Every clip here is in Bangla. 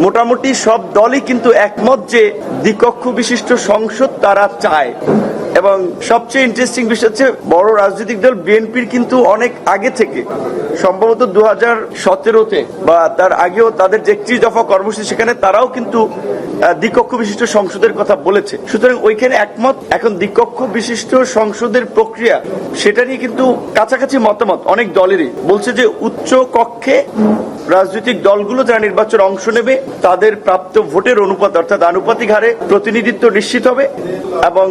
মোটামুটি সব দলই কিন্তু একমত যে দ্বিকক্ষ বিশিষ্ট সংসদ তারা চায়। এবং সবচেয়ে ইন্টারেস্টিং বিষয় হচ্ছে বড় রাজনৈতিক দল বিএনপির কিন্তু অনেক আগে থেকে, সম্ভবত 2017-তে বা তার আগেও তাদের যে 31 দফা কর্মসূচি, সেখানে তারাও কিন্তু দ্বিকক্ষ বিশিষ্ট সংসদের কথা বলেছে। সুতরাং ওইখানে একমত। এখন দ্বিকক্ষ বিশিষ্ট সংসদের প্রক্রিয়া, সেটা নিয়ে কিন্তু কাছাকাছি মতামত অনেক দলেরই। বলছে যে উচ্চ কক্ষে রাজনৈতিক দলগুলো যারা নির্বাচনে অংশ নেবে তাদের প্রাপ্ত ভোটের অনুপাত, অর্থাৎ আনুপাতিক হারে প্রতিনিধিত্ব নিশ্চিত হবে, এবং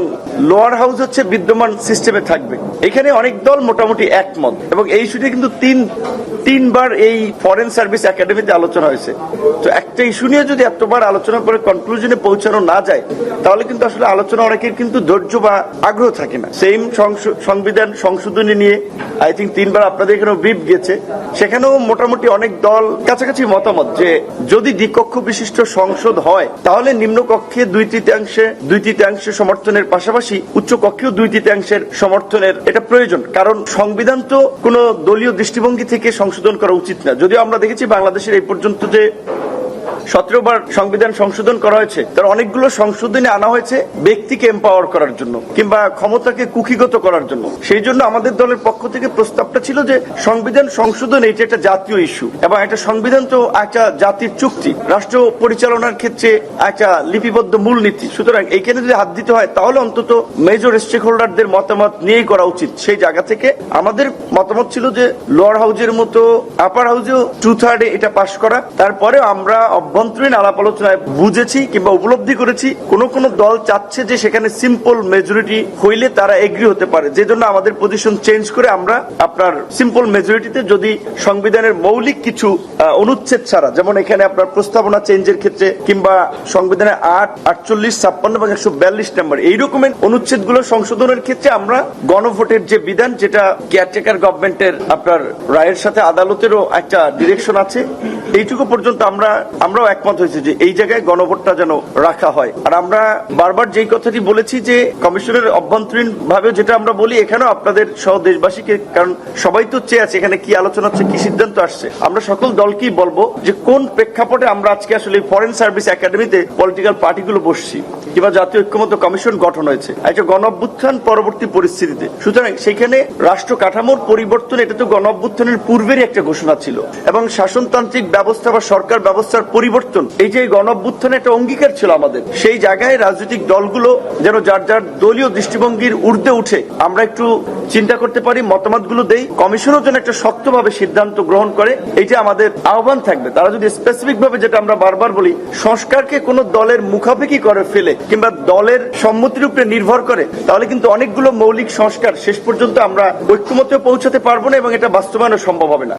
লোয়ার হাউস হচ্ছে বিদ্যমান সিস্টেমে থাকবে। এখানে অনেক দল মোটামুটি একমত, এবং এই ইস্যুটি কিন্তু তিনবার এই ফরেন সার্ভিস একাডেমিতে আলোচনা হয়েছে। তো একটা ইস্যু নিয়ে যদি এতবার আলোচনা করে কনক্লুশনে পৌঁছানো না যায়, তাহলে কিন্তু আসলে আলোচনা অনেকের কিন্তু ধৈর্য বা আগ্রহ থাকে না। সেম সংবিধান সংশোধনী নিয়ে আই থিঙ্ক 3বার আপনাদের এখানেও ব্রিফ গেছে, সেখানেও মোটামুটি অনেক দল কাছাকাছি মতামত যে যদি দ্বিকক্ষ বিশিষ্ট সংসদ হয়, তাহলে নিম্ন কক্ষে 2/3 সমর্থনের পাশাপাশি উচ্চ কক্ষেও 2/3 সমর্থনের এটা প্রয়োজন। কারণ সংবিধান তো কোন দলীয় দৃষ্টিভঙ্গি থেকে সংশোধন করা উচিত না। যদিও আমরা দেখেছি বাংলাদেশের এই পর্যন্ত যে 17বার সংবিধান সংশোধন করা হয়েছে, তার অনেকগুলো সংশোধনী আনা হয়েছে ব্যক্তিকে এম্পাওয়ার করার জন্য কিংবা ক্ষমতাকে কুক্ষিগত করার জন্য। সেই জন্য আমাদের দলের পক্ষ থেকে প্রস্তাবটা ছিল যে সংবিধান সংশোধন এটা একটা জাতীয় ইস্যু, এবং একটা সংবিধান তো একটা জাতির চুক্তি, রাষ্ট্র পরিচালনার ক্ষেত্রে একটা লিপিবদ্ধ মূলনীতি। সুতরাং এইখানে যদি হাত দিতে হয়, তাহলে অন্তত মেজর স্টেক হোল্ডারদের মতামত নিয়েই করা উচিত। সেই জায়গা থেকে আমাদের মতামত ছিল যে লোয়ার হাউসের মতো আপার হাউসেও 2/3 এটা পাশ করা। তারপরে আমরা অভ্যন্তরীণ আলাপ আলোচনায় বুঝেছি কিংবা উপলব্ধি করেছি কোন দল চাচ্ছে যে সেখানে সিম্পল মেজরিটি হইলে তারা এগ্রি হতে পারে, যে জন্য আমাদের পজিশন চেঞ্জ করে আমরা আপনার সিম্পল মেজরিটিতে, যদি সংবিধানের মৌলিক কিছু অনুচ্ছেদ ছাড়া, যেমন এখানে আপনার প্রস্তাবনা চেঞ্জের ক্ষেত্রে কিংবা সংবিধানের 8, 48, 56 এবং 142 নম্বর এই রকমের অনুচ্ছেদগুলো সংশোধনের ক্ষেত্রে আমরা গণভোটের যে বিধান, যেটা কেয়ারটেকার গভর্নমেন্টের আপনার রায়ের সাথে আদালতেরও একটা ডিরেকশন আছে, এইটুকু পর্যন্ত আমরাও একমত হয়েছে যে এই জায়গায় গণভোটটা যেন রাখা হয়। আর আমরা বারবার যেই কথাটি বলেছি যে কমিশনের অভ্যন্তরীণ ভাবে যেটা আমরা বলি, এখানেও আপনাদের সহ দেশবাসীকে, কারণ সবাই তো চেয়ে আছে এখানে কি আলোচনা হচ্ছে, কি সিদ্ধান্ত আসছে, আমরা সকল দলকেই বলবো যে কোন প্রেক্ষাপটে আমরা আজকে আসলে ফরেন সার্ভিস একাডেমিতে পলিটিক্যাল পার্টিগুলো বসছি কিংবা জাতীয় ঐক্যমত্য কমিশন গঠন হয়েছে একটা গণ অভ্যুত্থান পরবর্তী পরিস্থিতিতে। সুতরাং সেখানে রাষ্ট্র কাঠামোর পরিবর্তন, এটা তো গণ অভ্যুত্থানের পূর্বেরই একটা ঘোষণা ছিল, এবং শাসনতান্ত্রিক ব্যবস্থা বা সরকার ব্যবস্থার পরিবর্তন, এই যে গণ অভ্যুত্থানের একটা অঙ্গীকার ছিল আমাদের। সেই জায়গায় রাজনৈতিক দলগুলো যেন যার যার দলীয় দৃষ্টিভঙ্গির ঊর্ধ্বে উঠে আমরা একটু চিন্তা করতে পারি, মতামতগুলো দেই, কমিশনও যেন একটা শক্তভাবে সিদ্ধান্ত গ্রহণ করে, এইটা আমাদের আহ্বান থাকবে। তারা যদি স্পেসিফিক ভাবে, যেটা আমরা বারবার বলি, সংস্কারকে কোন দলের মুখাপেক্ষি করে ফেলে কিংবা দলের সম্মতির উপরে নির্ভর করে, তাহলে কিন্তু অনেকগুলো মৌলিক সংস্কার শেষ পর্যন্ত আমরা ঐক্যমত্যে পৌঁছাতে পারবো না, এবং এটা বাস্তবায়নও সম্ভব হবে না।